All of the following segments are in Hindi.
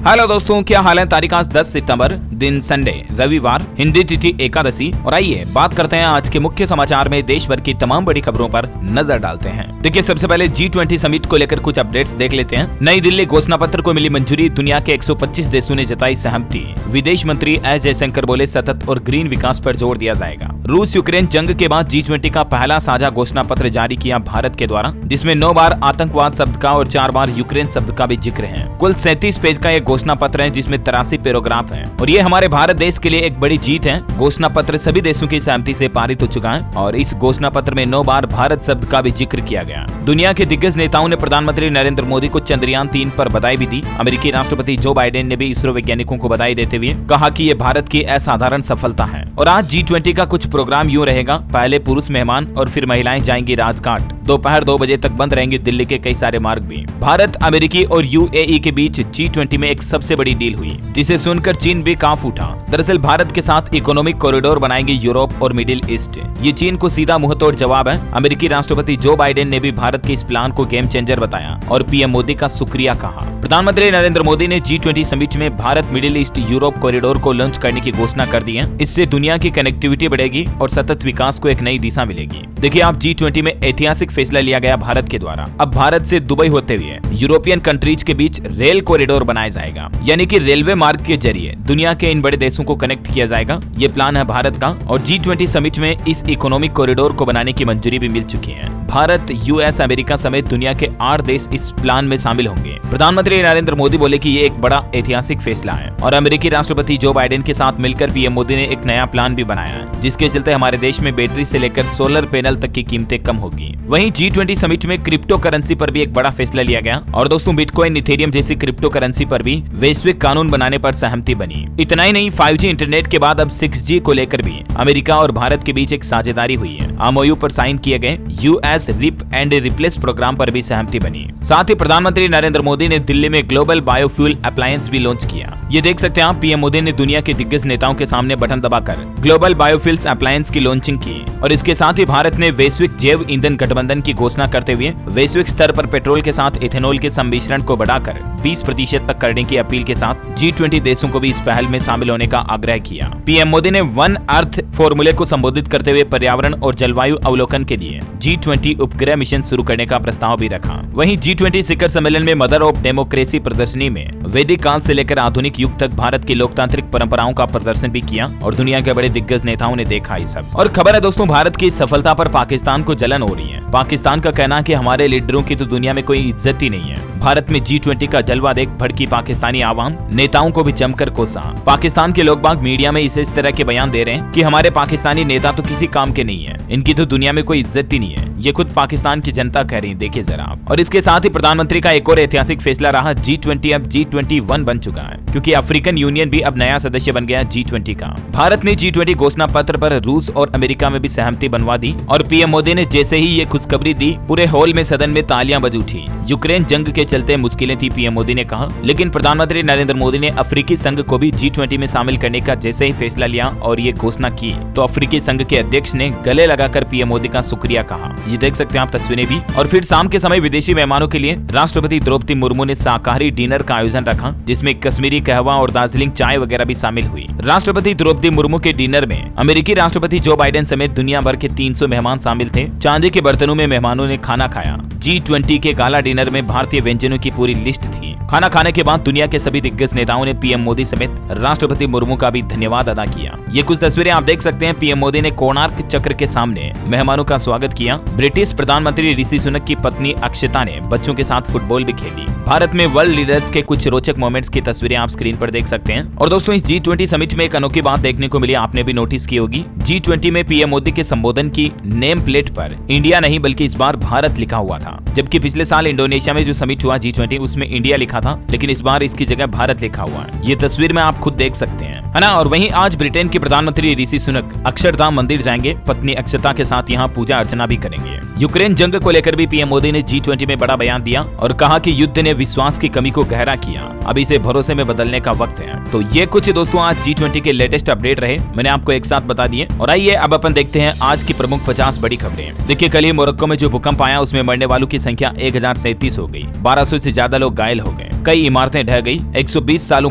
हेलो दोस्तों, क्या हाल है। तारीख आज 10 सितंबर, दिन संडे, रविवार, हिंदी तिथि एकादशी। और आइए बात करते हैं आज के मुख्य समाचार में देश भर की तमाम बड़ी खबरों पर नजर डालते हैं। देखिए, सबसे पहले G20 समिट को लेकर कुछ अपडेट्स देख लेते हैं। नई दिल्ली घोषणा पत्र को मिली मंजूरी, दुनिया के 125 देशों ने जताई सहमति। विदेश मंत्री एस जयशंकर बोले सतत और ग्रीन विकास पर जोर दिया जाएगा। रूस यूक्रेन जंग के बाद G20 का पहला साझा घोषणा पत्र जारी किया भारत के द्वारा, जिसमें 9 बार आतंकवाद शब्द का और 4 बार यूक्रेन शब्द का भी जिक्र है। कुल 37 पेज का एक घोषणा पत्र है, जिसमें 83 पैराग्राफ हैं और ये हमारे भारत देश के लिए एक बड़ी जीत है। घोषणा पत्र सभी देशों की सहमति से पारित हो चुका है और इस घोषणा पत्र में 9 बार भारत शब्द का भी जिक्र किया गया। दुनिया के दिग्गज नेताओं ने प्रधानमंत्री नरेंद्र मोदी को चंद्रयान 3 पर बधाई भी दी। अमेरिकी राष्ट्रपति जो बाइडेन ने भी इसरो वैज्ञानिकों को बधाई देते हुए कहा कि ये भारत की असाधारण सफलता है। और आज G20 का कुछ प्रोग्राम यूँ रहेगा, पहले पुरुष मेहमान और फिर महिलाएं जाएंगी राजघाट। दोपहर 2 बजे तक बंद रहेंगे दिल्ली के कई सारे मार्ग भी। भारत, अमेरिकी और UAE के बीच G20 में एक सबसे बड़ी डील हुई, जिसे सुनकर चीन भी कांप उठा। दरअसल भारत के साथ इकोनॉमिक कॉरिडोर बनाएंगे यूरोप और मिडिल ईस्ट। ये चीन को सीधा मुंहतोड़ जवाब है। अमेरिकी राष्ट्रपति जो बाइडेन ने भी भारत के इस प्लान को गेम चेंजर बताया और पीएम मोदी का शुक्रिया कहा। प्रधानमंत्री नरेंद्र मोदी ने G20 समिट में Bharat middle east Europe corridor को लॉन्च करने की घोषणा कर दी है। इससे दुनिया की कनेक्टिविटी बढ़ेगी और सतत विकास को एक नई दिशा मिलेगी। देखिए, आप G20 में ऐतिहासिक फैसला लिया गया भारत के द्वारा। अब भारत से दुबई होते हुए यूरोपियन कंट्रीज के बीच रेल कॉरिडोर बनाया जाएगा, यानी कि रेलवे मार्ग के जरिए दुनिया के इन बड़े देशों को कनेक्ट किया जाएगा। ये प्लान है भारत का और G20 समिट में इस इकोनॉमिक कॉरिडोर को बनाने की मंजूरी भी मिल चुकी है। भारत, US, अमेरिका समेत दुनिया के 8 देश इस प्लान में शामिल होंगे। प्रधानमंत्री नरेंद्र मोदी बोले कि ये एक बड़ा ऐतिहासिक फैसला है और अमेरिकी राष्ट्रपति जो बाइडेन के साथ मिलकर पीएम मोदी ने एक नया प्लान भी बनाया है, जिसके चलते हमारे देश में बैटरी से लेकर सोलर पैनल तक की कीमतें कम होगी। वहीं G20 समिट में क्रिप्टो करेंसी पर भी एक बड़ा फैसला लिया गया और दोस्तों, बिटकॉइन, इथेरियम जैसी क्रिप्टो करेंसी पर भी वैश्विक कानून बनाने पर सहमति बनी। इतना ही नहीं, 5G इंटरनेट के बाद अब 6G को लेकर भी अमेरिका और भारत के बीच एक साझेदारी हुई है। MOU पर साइन किए गए US rip and replace program पर भी सहमति बनी। साथ ही प्रधानमंत्री नरेंद्र मोदी ने दिल्ली में ग्लोबल बायोफ्यूल अप्लायंस भी लॉन्च किया। ये देख सकते हैं आप, पीएम मोदी ने दुनिया के दिग्गज नेताओं के सामने बटन दबाकर ग्लोबल बायोफ्यूल्स अप्लायंस की लॉन्चिंग की। और इसके साथ ही भारत ने वैश्विक जैव ईंधन गठबंधन की घोषणा करते हुए वैश्विक स्तर पर पेट्रोल के साथ इथेनॉल के सम्मिश्रण को बढ़ाकर 20% तक करने की अपील के साथ G20 देशों को भी इस पहल में शामिल होने का आग्रह किया। पीएम मोदी ने वन अर्थ फॉर्मूले को संबोधित करते हुए पर्यावरण और जलवायु अवलोकन के लिए G20 उपग्रह मिशन शुरू करने का प्रस्ताव भी रखा। वहीं G20 शिखर सम्मेलन में मदर ऑफ डेमोक्रेसी प्रदर्शनी में वैदिक काल से लेकर आधुनिक युग तक भारत की लोकतांत्रिक परंपराओं का प्रदर्शन भी किया और दुनिया के बड़े दिग्गज नेताओं ने देखा ये सब। और खबर है दोस्तों, भारत की सफलता पर पाकिस्तान को जलन हो रही है। पाकिस्तान का कहना है कि हमारे लीडरों की तो दुनिया में कोई इज्जत ही नहीं है। भारत में G20 का जलवा देख भड़की पाकिस्तानी आवाम नेताओं को भी जमकर कोसा। पाकिस्तान के लोग बाग मीडिया में इस तरह के बयान दे रहे हैं कि हमारे पाकिस्तानी नेता तो किसी काम के नहीं है, इनकी तो दुनिया में कोई इज्जत ही नहीं है। ये खुद पाकिस्तान की जनता कह रही है, देखिए जरा आप। और इसके साथ ही प्रधानमंत्री का एक और ऐतिहासिक फैसला रहा, G20 अब G21 बन चुका है, क्योंकि अफ्रीकन यूनियन भी अब नया सदस्य बन गया G20 का। भारत ने G20 घोषणा पत्र पर रूस और अमेरिका में भी सहमति बनवा दी और पीएम मोदी ने जैसे ही ये खुशखबरी दी, पूरे हॉल में सदन में तालियां बज उठी। यूक्रेन जंग के चलते मुश्किलें थी, पीएम मोदी ने कहा, लेकिन प्रधानमंत्री नरेंद्र मोदी ने अफ्रीकी संघ को भी G20 में शामिल करने का जैसे ही फैसला लिया और ये घोषणा की, तो अफ्रीकी संघ के अध्यक्ष ने गले लगाकर पीएम मोदी का शुक्रिया कहा। ये देख सकते हैं आप तस्वीरें भी। और फिर शाम के समय विदेशी मेहमानों के लिए राष्ट्रपति द्रौपदी मुर्मू ने शाकाहारी डिनर का आयोजन रखा, जिसमें कश्मीरी कहवा और दार्जिलिंग चाय वगैरह भी शामिल हुई। राष्ट्रपति द्रौपदी मुर्मू के डिनर में अमेरिकी राष्ट्रपति जो बाइडेन समेत दुनिया भर के 300 मेहमान शामिल थे। चांदी के बर्तनों में मेहमानों ने खाना खाया। G20 के गाला डिनर में भारतीय व्यंजनों की पूरी लिस्ट थी। खाना खाने के बाद दुनिया के सभी दिग्गज नेताओं ने पीएम मोदी समेत राष्ट्रपति मुर्मू का भी धन्यवाद अदा किया। ये कुछ तस्वीरें आप देख सकते हैं। पीएम मोदी ने कोणार्क चक्र के सामने मेहमानों का स्वागत किया। ब्रिटिश प्रधानमंत्री ऋषि सुनक की पत्नी अक्षता ने बच्चों के साथ फुटबॉल भी खेली। भारत में वर्ल्ड लीडर्स के कुछ रोचक मोमेंट्स की तस्वीरें आप स्क्रीन पर देख सकते हैं। और दोस्तों, इस G20 समिट में एक अनोखी बात देखने को मिली, आपने भी नोटिस की होगी। G20 में पीएम मोदी के संबोधन की नेम प्लेट पर इंडिया नहीं बल्कि इस बार भारत लिखा हुआ था, जबकि पिछले साल इंडोनेशिया में जो समिट हुआ G20 उसमें इंडिया लिखा था, लेकिन इस बार इसकी जगह भारत लिखा हुआ है। ये तस्वीर में आप खुद देख सकते हैं, है ना। और वहीं आज ब्रिटेन के प्रधानमंत्री ऋषि सुनक अक्षरधाम मंदिर जाएंगे, पत्नी अक्षता के साथ यहाँ पूजा अर्चना भी करेंगे। यूक्रेन जंग को लेकर भी पीएम मोदी ने G20 में बड़ा बयान दिया और कहा कि युद्ध ने विश्वास की कमी को गहरा किया। अब इसे भरोसे में बदलने का वक्त है। तो ये कुछ दोस्तों आज G20 के लेटेस्ट अपडेट रहे, मैंने आपको एक साथ बता दिए। और आइए अब अपन देखते हैं आज की प्रमुख 50 बड़ी खबरें। देखिए, कल ही मोरक्को में जो भूकंप आया उसमें मरने वालों की संख्या 1037 हो गई। 1200 से ज्यादा लोग घायल हो गए, कई इमारतें ढह गई। 120 सालों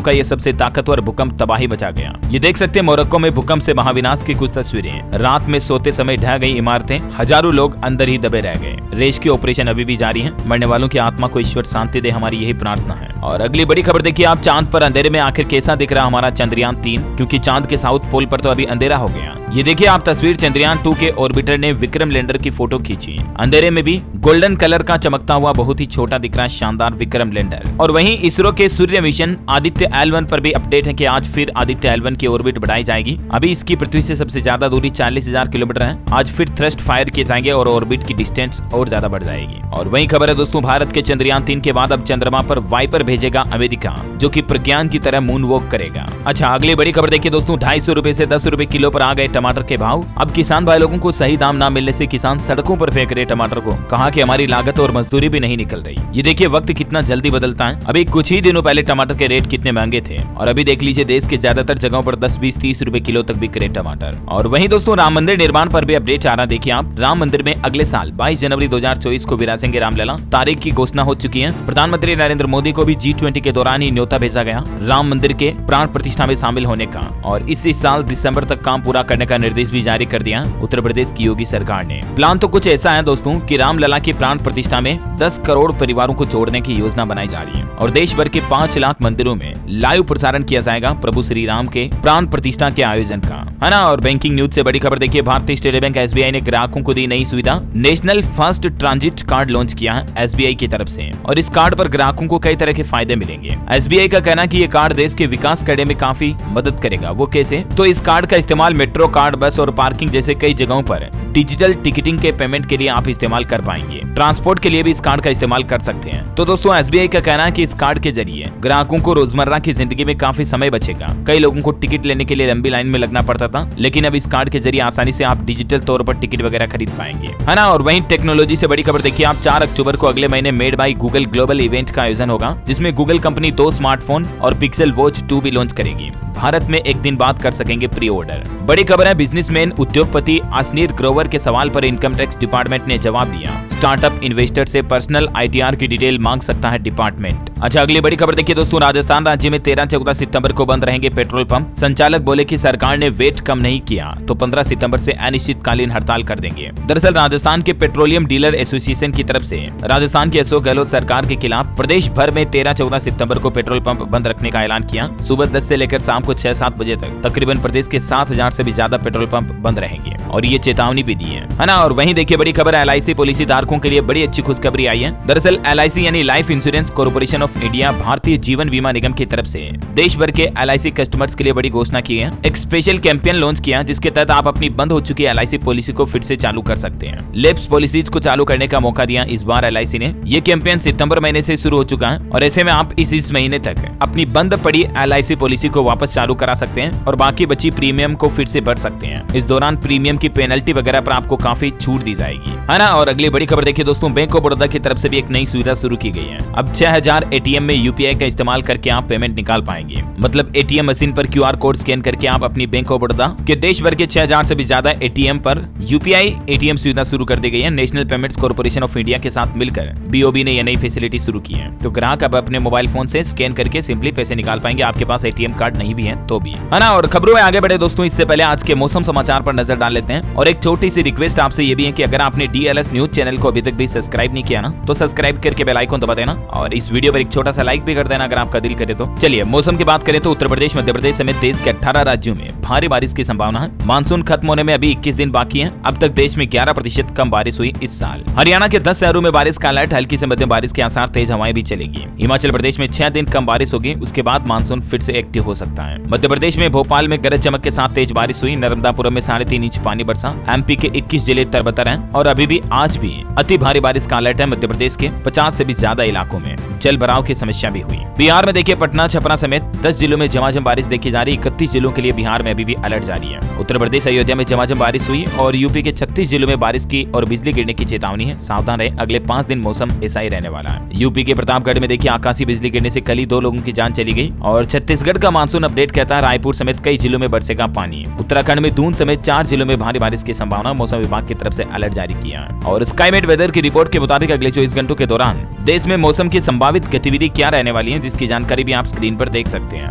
का ये सबसे ताकतवर भूकंप तबाही मचा गया। ये देख सकते हैं मोरक्को में भूकंप से महाविनाश की कुछ तस्वीरें। रात में सोते समय ढह गई इमारतें, हजारों लोग अंदर ही दबे रह गए। रेस्क्यू ऑपरेशन अभी भी जारी है। मरने वालों की आत्मा को ईश्वर शांति दे, हमारी यही प्रार्थना है। और अगली बड़ी खबर देखिए आप, चांद पर अंधेरे में आखिर कैसा दिख रहा हमारा चंद्रयान 3, क्योंकि चांद के साउथ पोल पर तो अभी अंधेरा हो गया। ये देखिए आप तस्वीर, चंद्रयान 2 के ऑर्बिटर ने विक्रम लैंडर की फोटो खींची। अंधेरे में भी गोल्डन कलर का चमकता हुआ बहुत ही छोटा दिख रहा है शानदार विक्रम लैंडर। और वहीं इसरो के सूर्य मिशन आदित्य L1 पर भी अपडेट है कि आज फिर आदित्य L1 की ऑर्बिट बढ़ाई जाएगी। अभी इसकी पृथ्वी से सबसे ज्यादा दूरी 40,000 किलोमीटर है। आज फिर थ्रस्ट फायर किए जाएंगे और ऑर्बिट की डिस्टेंस और ज्यादा बढ़ जाएगी। और वहीं खबर है दोस्तों, भारत के चंद्रयान 3 के बाद अब चंद्रमा पर वाइपर भेजेगा अमेरिका, जो कि प्रज्ञान की तरह मून वॉक करेगा। अच्छा, अगली बड़ी खबर देखिए दोस्तों, 250 रुपए से 10 रुपए किलो पर आ गए टमाटर के भाव। अब किसान भाई लोगों को सही दाम न मिलने से किसान सड़कों पर फेंक रहे टमाटर को। कहा कि हमारी लागत और मजदूरी भी नहीं निकल रही। ये देखिए वक्त कितना जल्दी बदलता है। अभी कुछ ही दिनों पहले टमाटर के रेट कितने महंगे थे और अभी देख लीजिए देश के ज्यादातर जगहों पर 10, 20, 30 रुपए किलो तक बिक रहे टमाटर। और वहीं दोस्तों राम मंदिर निर्माण पर भी अपडेट आ रहा। देखिए आप, राम मंदिर में अगले साल 22 जनवरी 2024 को विराजेंगे रामलला। तारीख की घोषणा हो चुकी है। प्रधानमंत्री नरेंद्र मोदी को भी G20 के दौरान ही न्योता भेजा गया राम मंदिर के प्राण प्रतिष्ठा में शामिल होने का। और इसी साल दिसंबर तक काम पूरा करने का निर्देश भी जारी कर दिया उत्तर प्रदेश की योगी सरकार ने। प्लान तो कुछ ऐसा है दोस्तों कि रामलला की प्राण प्रतिष्ठा में 10 करोड़ परिवारों को जोड़ने की योजना बनाई जा रही है और देश भर के 5 लाख मंदिरों में लाइव प्रसारण किया जाएगा प्रभु श्री राम के प्राण प्रतिष्ठा के आयोजन का, है ना। और बैंकिंग न्यूज से बड़ी खबर देखिए, भारतीय स्टेट बैंक SBI ने ग्राहकों को दी नई सुविधा। National fast transit card launch किया है SBI की तरफ से और इस कार्ड पर ग्राहकों को कई तरह के फायदे मिलेंगे। SBI का कहना है कि ये कार्ड देश के विकास करने में काफी मदद करेगा। वो कैसे? तो इस कार्ड का इस्तेमाल मेट्रो कार्ड, बस और पार्किंग जैसे कई जगहों पर डिजिटल टिकटिंग के पेमेंट के लिए आप इस्तेमाल कर पाएंगे। ट्रांसपोर्ट के लिए भी इस कार्ड का इस्तेमाल कर सकते हैं। तो दोस्तों SBI का कहना है कि इस कार्ड के जरिए ग्राहकों को रोजमर्रा की जिंदगी में काफी समय बचेगा। कई लोगों को टिकट लेने के लिए लंबी लाइन में लगना पड़ता था, लेकिन अब इस कार्ड के जरिए आसानी से आप डिजिटल तौर पर टिकट वगैरह खरीद पाएंगे, है ना। और वहीं टेक्नोलॉजी से बड़ी खबर देखिए आप, 4 अक्टूबर को अगले महीने made by Google global event का आयोजन होगा, जिसमें गूगल कंपनी 2 स्मार्टफोन और पिक्सल वॉच 2 भी लॉन्च करेगी। भारत में एक दिन बाद कर सकेंगे प्री ऑर्डर। बड़ी खबर है, बिजनेसमैन उद्योगपति आसनीर ग्रोवर के सवाल पर इनकम टैक्स डिपार्टमेंट ने जवाब दिया। स्टार्टअप इन्वेस्टर से पर्सनल ITR की डिटेल मांग सकता है डिपार्टमेंट। अच्छा, अगली बड़ी खबर देखिए दोस्तों, राजस्थान राज्य में 13-14 सितंबर को बंद रहेंगे पेट्रोल पंप। संचालक बोले कि सरकार ने वेट कम नहीं किया तो 15 सितंबर से अनिश्चितकालीन हड़ताल कर देंगे। दरअसल राजस्थान के पेट्रोलियम डीलर एसोसिएशन की तरफ से राजस्थान की अशोक गहलोत सरकार के खिलाफ प्रदेश भर में 13-14 सितंबर को पेट्रोल पंप बंद रखने का ऐलान किया। सुबह 10 से लेकर शाम को 6-7 बजे तक तकरीबन प्रदेश के 7,000 से भी ज्यादा पेट्रोल पंप बंद रहेंगे और ये चेतावनी भी दी है ना। और वहीं देखिए बड़ी खबर, LIC पॉलिसी धारकों के लिए बड़ी अच्छी खुशखबरी आई है। दरअसल LIC यानी life insurance corporation of India Bharatiya Jeevan बीमा निगम की तरफ से देश भर के LIC कस्टमर्स के लिए बड़ी घोषणा की है। एक स्पेशल कैंपेन लॉन्च किया जिसके तहत आप अपनी बंद हो चुकी LIC पॉलिसी को फिर से चालू कर सकते हैं। लैप्स पॉलिसीज को चालू करने का मौका दिया इस बार LIC ने। ये कैंपेन सितंबर महीने से शुरू हो चुका है और ऐसे में आप इस महीने तक अपनी बंद पड़ी LIC पॉलिसी को वापस चालू करा सकते हैं और बाकी बची प्रीमियम को फिर से भर सकते हैं। इस दौरान प्रीमियम की पेनल्टी वगैरह पर आपको काफी छूट दी जाएगी, है ना। और अगली बड़ी खबर देखिए दोस्तों, बैंक ऑफ बड़ौदा की तरफ से भी एक नई सुविधा शुरू की गई है। अब 6000 ATM में UPI का इस्तेमाल करके आप पेमेंट निकाल पाएंगे। मतलब ATM मशीन पर QR कोड स्कैन करके आप अपनी बैंक ऑफ बड़ौदा के देश भर के 6000 से भी ज्यादा ATM पर UPI ATM सुविधा शुरू कर दी गई है। National payments corporation of India के साथ मिलकर BOB ने यह नई फैसिलिटी शुरू की है। तो ग्राहक अब अपने मोबाइल फोन से स्कैन करके सिंपली पैसे निकाल पाएंगे, आपके पास ATM कार्ड नहीं भी है तो भी, है ना। और खबरों में आगे बढ़े दोस्तों, इससे पहले आज के मौसम समाचार पर नजर डाल लेते हैं और एक छोटी सी रिक्वेस्ट आपसे ये भी है कि अगर आपने DLS न्यूज चैनल को अभी तक भी सब्सक्राइब नहीं किया ना तो सब्सक्राइब करके बेल आइकन दबा देना और इस वीडियो पर एक छोटा सा लाइक भी कर देना अगर आपका दिल करे तो। चलिए मौसम की बात करें तो उत्तर प्रदेश, मध्य प्रदेश समेत देश के 18 राज्यों में भारी बारिश की संभावना है। मानसून खत्म होने में अभी 21 दिन बाकी है। अब तक देश में 11% कम बारिश हुई इस साल। हरियाणा के 10 शहरों में बारिश का अलर्ट, हल्की से मध्यम बारिश के आसार, तेज हवाएं भी चलेगी। हिमाचल प्रदेश में 6 दिन कम बारिश होगी, उसके बाद मानसून फिर से एक्टिव हो सकता है। मध्य प्रदेश में भोपाल में गरज चमक के साथ तेज बारिश हुई। नर्मदापुरम में 3.5 इंच पानी बरसा। MP के 21 जिले तरबतर हैं और अभी भी आज भी अति भारी बारिश का अलर्ट है मध्य प्रदेश के 50 से भी ज्यादा इलाकों में। जल भराव जलाव की समस्या भी हुई। बिहार में देखिए पटना, छपरा समेत 10 जिलों में झमाझम बारिश देखी जा रही। 31 जिलों के लिए बिहार में अभी भी अलर्ट जारी है। उत्तर प्रदेश अयोध्या में झमाझम बारिश हुई और यूपी के 36 जिलों में बारिश की और बिजली गिरने की चेतावनी है। सावधान रहे, अगले 5 दिन मौसम ऐसा ही रहने वाला है। यूपी के प्रतापगढ़ में देखिए आकाशीय बिजली गिरने से कल ही 2 लोगों की जान चली गई। और छत्तीसगढ़ का मानसून अपडेट कहता है रायपुर समेत कई जिलों में बरसेगा पानी। उत्तराखंड में दून समेत 4 जिलों में भारी बारिश की संभावना, मौसम विभाग की तरफ से अलर्ट जारी किया है। और स्काईमेट वेदर की रिपोर्ट के मुताबिक अगले 24 घंटों के दौरान देश में मौसम की संभावित गतिविधि क्या रहने वाली है, जिसकी जानकारी भी आप स्क्रीन पर देख सकते हैं,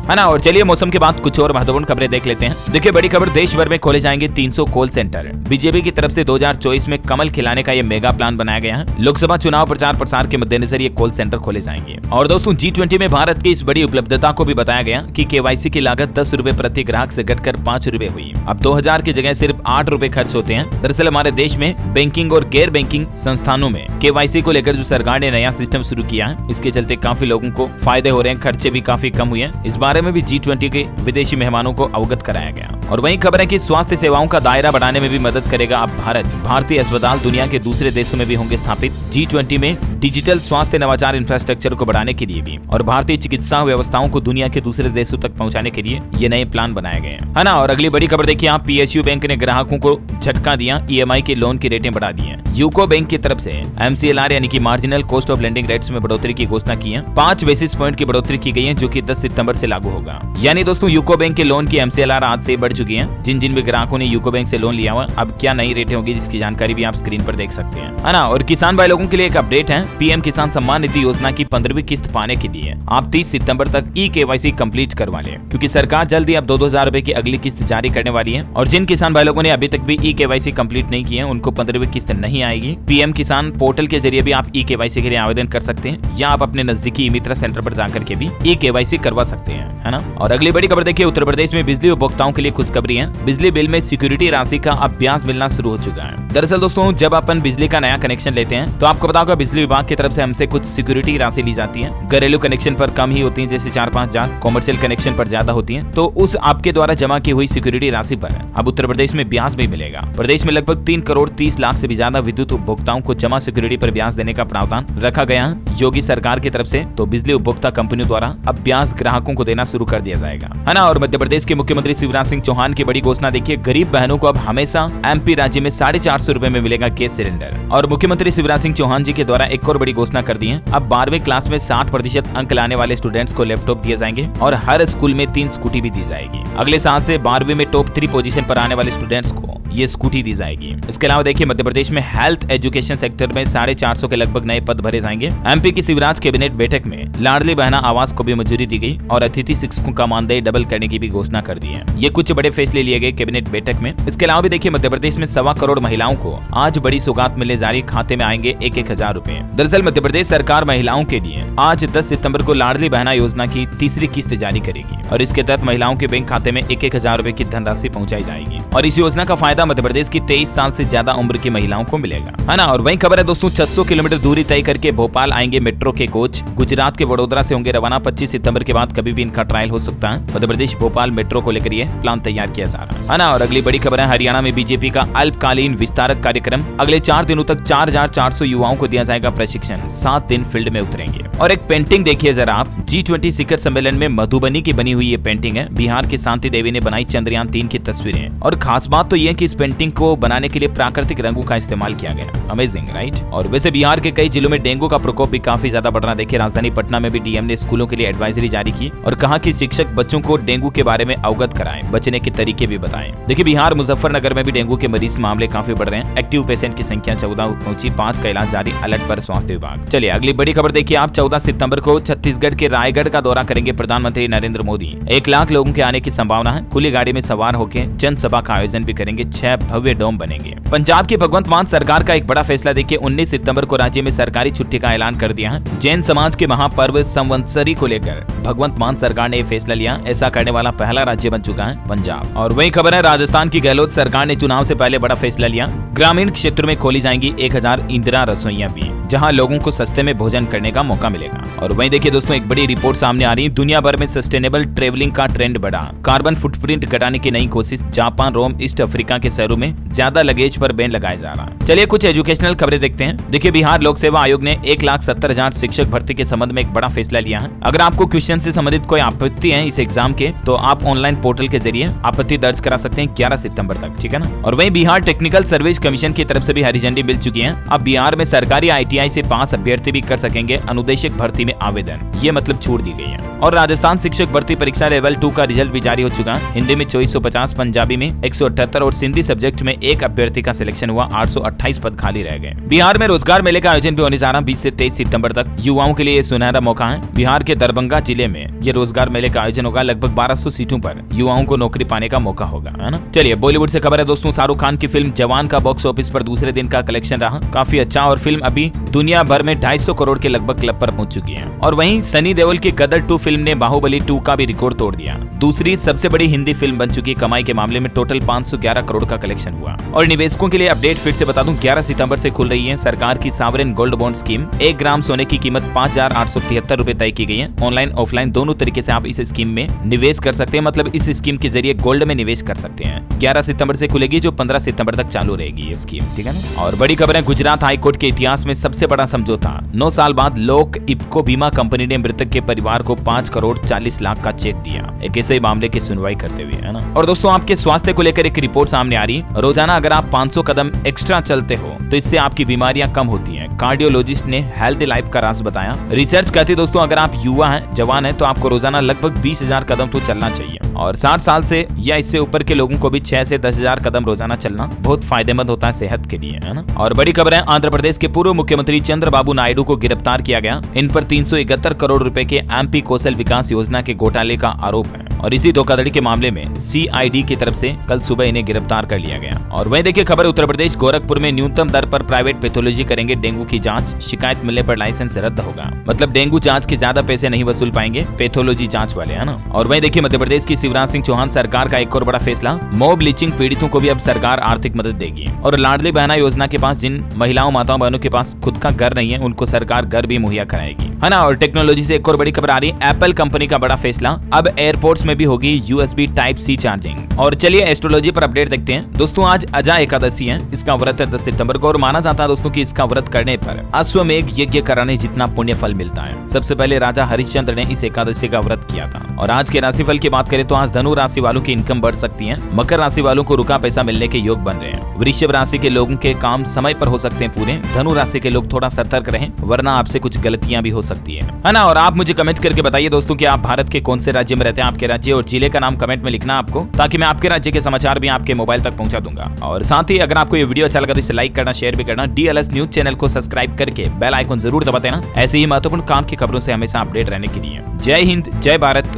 है ना। और चलिए मौसम के बाद कुछ और महत्वपूर्ण खबरें देख लेते हैं। देखिए बड़ी खबर, देश भर में खोले जाएंगे 300 कॉल सेंटर। बीजेपी की तरफ से 2024 में कमल खिलाने का ये मेगा प्लान बनाया गया है। लोकसभा चुनाव प्रचार प्रसार के मद्देनजर ये कॉल सेंटर खोले जाएंगे। और दोस्तों G20 में भारत की इस बड़ी उपलब्धता को भी बताया गया कि KYC की लागत 10 रुपए प्रति ग्राहक से घटकर 5 रुपए हुई। अब 2000 की जगह सिर्फ 8 रुपए खर्च होते हैं। दरअसल हमारे देश में बैंकिंग और गैर बैंकिंग संस्थानों में KYC को लेकर जो सरकार ने नया सिस्टम शुरू किया है, इसके चलते काफी लोगों को फायदे हो रहे हैं, खर्चे भी काफी कम हुए हैं। इस बारे में भी G20 के विदेशी मेहमानों को अवगत कराया गया। और वहीं खबर है कि स्वास्थ्य सेवाओं का दायरा बढ़ाने में भी मदद करेगा अब भारत। भारतीय अस्पताल दुनिया के दूसरे देशों में भी होंगे स्थापित। G20 में डिजिटल स्वास्थ्य नवाचार इंफ्रास्ट्रक्चर को बढ़ाने के लिए भी और भारतीय चिकित्सा व्यवस्थाओं को दुनिया के दूसरे देशों तक पहुंचाने के लिए ये नए प्लान बनाए गए हैं, है ना। और अगली बड़ी खबर देखिए आप, PSU बैंक ने ग्राहकों को झटका दिया, EMI के लोन की रेटें बढ़ा दी है। यूको बैंक की तरफ से MCLR यानी कि marginal cost of lending rates में बढ़ोतरी की घोषणा की है। 5 बेसिस पॉइंट की बढ़ोतरी की गई है, जो कि 10 सितंबर से लागू होगा। यानी दोस्तों यूको बैंक के लोन की MCLR आज से बढ़ चुकी है। जिन जिन भी ग्राहकों ने यूको बैंक से लोन लिया हुआ, अब क्या नई रेटें होगी, जिसकी जानकारी भी आप स्क्रीन पर देख सकते हैं, है ना। और किसान भाई लोगों के लिए एक अपडेट है, PM किसान सम्मान निधि योजना की 15वीं किस्त पाने के लिए आप 30 सितंबर तक KYC कंप्लीट करवा लें, क्योंकि सरकार जल्दी अब 2-2 हजार रुपए की अगली किस्त जारी करने वाली है। और जिन किसान भाई लोगों ने अभी तक भी KYC कंप्लीट नहीं किए हैं, उनको 15वीं किस्त नहीं आएगी। PM किसान पोर्टल के जरिए भी आप KYC के लिए आवेदन कर सकते हैं, या आप अपने नजदीकी मित्रा सेंटर पर जाकर के भी KYC करवा सकते हैं, है ना। और अगली बड़ी खबर देखिए, उत्तर प्रदेश में बिजली उपभोक्ताओं के लिए खुशखबरी है। बिजली बिल में सिक्योरिटी राशि का अब ब्याज मिलना शुरू हो चुका है। दरअसल दोस्तों जब अपन बिजली का नया कनेक्शन लेते हैं तो आपको पता होगा बिजली विभाग की तरफ से हमसे कुछ सिक्योरिटी राशि ली जाती है। घरेलू कनेक्शन पर कम ही होती है, जैसे 4-5 हजार, कॉमर्शियल कनेक्शन पर ज्यादा होती है। तो उस आपके द्वारा जमा की हुई सिक्योरिटी राशि पर अब उत्तर प्रदेश में ब्याज भी मिलेगा। प्रदेश में लगभग 3 करोड़ 30 लाख से भी ज्यादा विद्युत उपभोक्ताओं को जमा सिक्योरिटी पर ब्याज देने का प्रावधान रखा गया है योगी सरकार की तरफ से। तो बिजली उपभोक्ता कंपनियों द्वारा अब ब्याज ग्राहकों को देना शुरू कर दिया जाएगा, है ना। और मध्य प्रदेश के मुख्यमंत्री शिवराज सिंह चौहान की बड़ी घोषणा देखिए, गरीब बहनों को अब हमेशा MP राज्य में 450 रुपए में मिलेगा गैस सिलेंडर। और मुख्यमंत्री शिवराज सिंह चौहान जी के द्वारा एक और बड़ी घोषणा कर दी है, अब 12वीं क्लास में 60% अंक लाने वाले स्टूडेंट्स को लैपटॉप दिए जाएंगे और हर स्कूल में 3 स्कूटी भी दी जाएगी। अगले साल से 12वीं में टॉप 3 पोजीशन पर आने वाले स्टूडेंट्स को ये स्कूटी दी जाएगी। इसके अलावा देखिए मध्य प्रदेश में हेल्थ एजुकेशन सेक्टर में 450 के लगभग नए पद भरे जाएंगे। MP की शिवराज कैबिनेट बैठक में लाडली बहना आवास को भी मंजूरी दी गई और अतिथि शिक्षकों का मानदेय डबल करने की भी घोषणा कर दी है। ये कुछ बड़े फैसले लिए गए कैबिनेट बैठक में। इसके अलावा भी देखिए मध्य प्रदेश में 1.25 करोड़ महिलाओं को आज बड़ी सौगात मिलने जा रही, खाते में आएंगे 1-1 हजार रुपए। दरअसल मध्य प्रदेश सरकार महिलाओं के लिए आज 10 सितंबर को लाडली बहना योजना की 3री किस्त जारी करेगी और इसके तहत महिलाओं के बैंक खाते में 1-1 हजार रुपए की धनराशि पहुंचाई जाएगी। और इस योजना का फायदा मध्य प्रदेश की 23 साल से ज्यादा उम्र की महिलाओं को मिलेगा, है ना। और वहीं खबर है दोस्तों, 600 किलोमीटर दूरी तय करके भोपाल आएंगे मेट्रो के कोच। गुजरात के वडोदरा से होंगे रवाना। 25 सितंबर के बाद कभी भी इनका ट्रायल हो सकता है। मध्य प्रदेश भोपाल मेट्रो को लेकर यह प्लान तैयार किया जा रहा है ना। और अगली बड़ी खबर है, हरियाणा में बीजेपी का अल्पकालीन विस्तारक कार्यक्रम। अगले 4 दिनों तक 4400 युवाओं को दिया जाएगा प्रशिक्षण। 7 दिन फील्ड में उतरेंगे। और एक पेंटिंग देखिए जरा आप, G20 शिखर सम्मेलन में मधुबनी की बनी हुई ये पेंटिंग है। बिहार की शांति देवी ने बनाई चंद्रयान 3 की तस्वीरें। और खास बात तो ये कि इस पेंटिंग को बनाने के लिए प्राकृतिक रंगों का इस्तेमाल किया गया। Amazing right. और वैसे बिहार के कई जिलों में डेंगू का प्रकोप भी काफी ज्यादा बढ़ रहा। देखिए राजधानी पटना में भी DM ने स्कूलों के लिए एडवाइजरी जारी की और कहा कि शिक्षक बच्चों को डेंगू के बारे में अवगत कराएं, बचने के तरीके भी बताएं। देखिए बिहार मुजफ्फरनगर में भी डेंगू के मरीज मामले काफी बढ़ रहे हैं। एक्टिव पेशेंट की संख्या 14 पहुंची। 5 का इलाज जारी, अलर्ट पर स्वास्थ्य विभाग। चलिए अगली बड़ी खबर देखिए आप, 14 सितंबर को छत्तीसगढ़ के रायगढ़ का दौरा करेंगे प्रधानमंत्री नरेंद्र मोदी। 1 लाख लोगों के आने की संभावना है। खुली गाड़ी में सवार होकर जनसभा का आयोजन भी करेंगे। 6 भव्य डोम बनेंगे। पंजाब की भगवंत मान सरकार का एक बड़ा फैसला देखिए, 19 सितंबर को राज्य में सरकारी छुट्टी का ऐलान कर दिया है। जैन समाज के महापर्व संवत्सरी को लेकर भगवंत मान सरकार ने फैसला लिया। ऐसा करने वाला पहला राज्य बन चुका है पंजाब। और वही खबर है, राजस्थान की गहलोत सरकार ने चुनाव से पहले बड़ा फैसला लिया। ग्रामीण क्षेत्र में खोली जाएंगी 1000 इंदिरा रसोइयां भी। जहां लोगों को सस्ते में भोजन करने का मौका मिलेगा। और वहीं देखिए दोस्तों, एक बड़ी रिपोर्ट सामने आ रही है, दुनिया भर में सस्टेनेबल ट्रेवलिंग का ट्रेंड बढ़ा, कार्बन फुटप्रिंट घटाने की नई कोशिश, जापान, रोम, ईस्ट अफ्रीका के शहरों में ज्यादा लगेज पर बैन लगाया जा रहा है। चलिए कुछ एजुकेशनल खबरें देखते हैं। देखिए, बिहार लोक सेवा आयोग ने 1,70,000 शिक्षक भर्ती के संबंध में एक बड़ा फैसला लिया है। अगर आपको क्वेश्चन से संबंधित कोई आपत्ति है इस एग्जाम के, तो आप ऑनलाइन पोर्टल के जरिए आपत्ति दर्ज करा सकते हैं 11 सितंबर तक, ठीक है ना। और वहीं बिहार टेक्निकल सर्विस कमीशन की तरफ से भी हरी झंडी मिल चुकी है। अब बिहार में सरकारी ITI से पास अभ्यर्थी भी कर सकेंगे अनुदेशक भर्ती में आवेदन, ये मतलब छूट दी गई है। और राजस्थान शिक्षक भर्ती परीक्षा लेवल 2 का रिजल्ट भी जारी हो चुका है। हिंदी में 2450, पंजाबी में 178 और सिंधी सब्जेक्ट में एक अभ्यर्थी का सिलेक्शन हुआ। 828 पद खाली रह गए। बिहार में रोजगार मेले का आयोजन भी होने जा रहा है 20 से 23 सितंबर तक। युवाओं के लिए सुनहरा मौका है। बिहार के दरभंगा जिले में ये रोजगार मेले का आयोजन होगा। लगभग 1200 सीटों पर युवाओं को नौकरी पाने का मौका होगा, है ना। चलिए बॉलीवुड से खबर है दोस्तों, शाहरुख खान की फिल्म जवान का बॉक्स ऑफिस पर दूसरे दिन का कलेक्शन रहा काफी अच्छा और फिल्म अभी दुनिया भर में 250 करोड़ के लगभग क्लब पर पहुंच चुकी है। और वहीं सनी देओल की गदर 2 फिल्म ने बाहुबली 2 का भी रिकॉर्ड तोड़ दिया। दूसरी सबसे बड़ी हिंदी फिल्म बन चुकी। कमाई के मामले में टोटल 511 करोड़ का कलेक्शन हुआ। और निवेशकों के लिए अपडेट फिर से बता दूं, 11 सितंबर से खुल रही है सरकार की सावरेन गोल्ड बॉन्ड स्कीम। 1 ग्राम सोने की कीमत 5,873 रुपए तय की गई है। ऑनलाइन ऑफलाइन दोनों तरीके से आप इस स्कीम में निवेश कर सकते हैं, मतलब इस स्कीम के जरिए गोल्ड में निवेश कर सकते हैं। 11 सितंबर से खुलेगी, जो 15 सितंबर तक चालू रहेगी ये स्कीम, ठीक है ना। और बड़ी खबर है, गुजरात हाईकोर्ट के इतिहास में सबसे बड़ा समझौता। 9 साल बाद लोक इप्को बीमा कंपनी ने मृतक के परिवार को 5 करोड़ 40 लाख का चेक दिया, एक ऐसे मामले की सुनवाई करते हुए, है ना। और दोस्तों, आपके स्वास्थ्य को लेकर एक रिपोर्ट सामने आ रही है। रोजाना अगर आप 500 कदम एक्स्ट्रा चलते हो तो इससे आपकी बीमारियां कम होती हैं। कार्डियोलॉजिस्ट ने हेल्दी लाइफ का राज बताया। रिसर्च कहती है दोस्तों, अगर आप युवा हैं, जवान हैं, तो आपको रोजाना लगभग 20,000 कदम तो चलना चाहिए। और 60 साल से या इससे ऊपर के लोगों को भी 6 से 10,000 कदम रोजाना चलना बहुत फायदेमंद होता है सेहत के लिए, है ना। और बड़ी खबर है, आंध्र प्रदेश के पूर्व मुख्यमंत्री चंद्रबाबू नायडू को गिरफ्तार किया गया। इन पर 371 करोड़ रुपए के MP कौशल विकास योजना के घोटाले का आरोप है। और इसी धोखाधड़ी के मामले में CID की तरफ से कल सुबह इन्हें गिरफ्तार कर लिया गया। और वहीं देखिए खबर, उत्तर प्रदेश गोरखपुर में न्यूनतम दर पर प्राइवेट पैथोलॉजी करेंगे डेंगू की जांच। शिकायत मिलने पर लाइसेंस रद्द होगा, मतलब डेंगू जांच के ज्यादा पैसे नहीं वसूल पाएंगे पैथोलॉजी जांच वाले, है ना। और वहीं देखिए मध्य प्रदेश की शिवराज सिंह चौहान सरकार का एक और बड़ा फैसला, मॉब लिंचिंग पीड़ितों को भी अब सरकार आर्थिक मदद देगी। और लाडली बहना योजना के पास जिन महिलाओं माताओं बहनों के पास खुद का घर नहीं है, उनको सरकार घर भी मुहैया कराएगी, है ना। और टेक्नोलॉजी से एक और बड़ी खबर आ रही है, एप्पल कंपनी का बड़ा फैसला, अब एयरपोर्ट्स में भी होगी USB Type-C चार्जिंग। और चलिए एस्ट्रोलॉजी पर अपडेट देखते हैं दोस्तों। आज अजा एकादशी है, इसका व्रत है 10 सितंबर को। और माना जाता है दोस्तों कि इसका व्रत करने पर अश्वमेघ यज्ञ कराने जितना पुण्य फल मिलता है। सबसे पहले राजा हरिश्चंद्र ने इस एकादशी का व्रत किया था। और आज के राशिफल की बात करें तो आज धनु राशि वालों की इनकम बढ़ सकती है। मकर राशि वालों को रुका पैसा मिलने के योग बन रहे हैं। वृषभ राशि के लोगों के काम समय पर हो सकते हैं पूरे। धनु राशि के लोग थोड़ा सतर्क रहें, वरना आपसे कुछ गलतियां भी हो सकती है ना। और आप मुझे कमेंट करके बताइए दोस्तों कि आप भारत के कौन से राज्य में रहते हैं। आपके राज्य और जिले का नाम कमेंट में लिखना आपको, ताकि मैं आपके राज्य के समाचार भी आपके मोबाइल तक पहुंचा दूंगा। और साथ ही अगर आपको ये वीडियो अच्छा लगा तो इसे लाइक करना, शेयर भी करना। DLS न्यूज चैनल को सब्सक्राइब करके बेल आइकन जरूर दबा देना, ऐसे ही महत्वपूर्ण काम की खबरों से हमेशा अपडेट रहने के लिए। जय हिंद, जय भारत।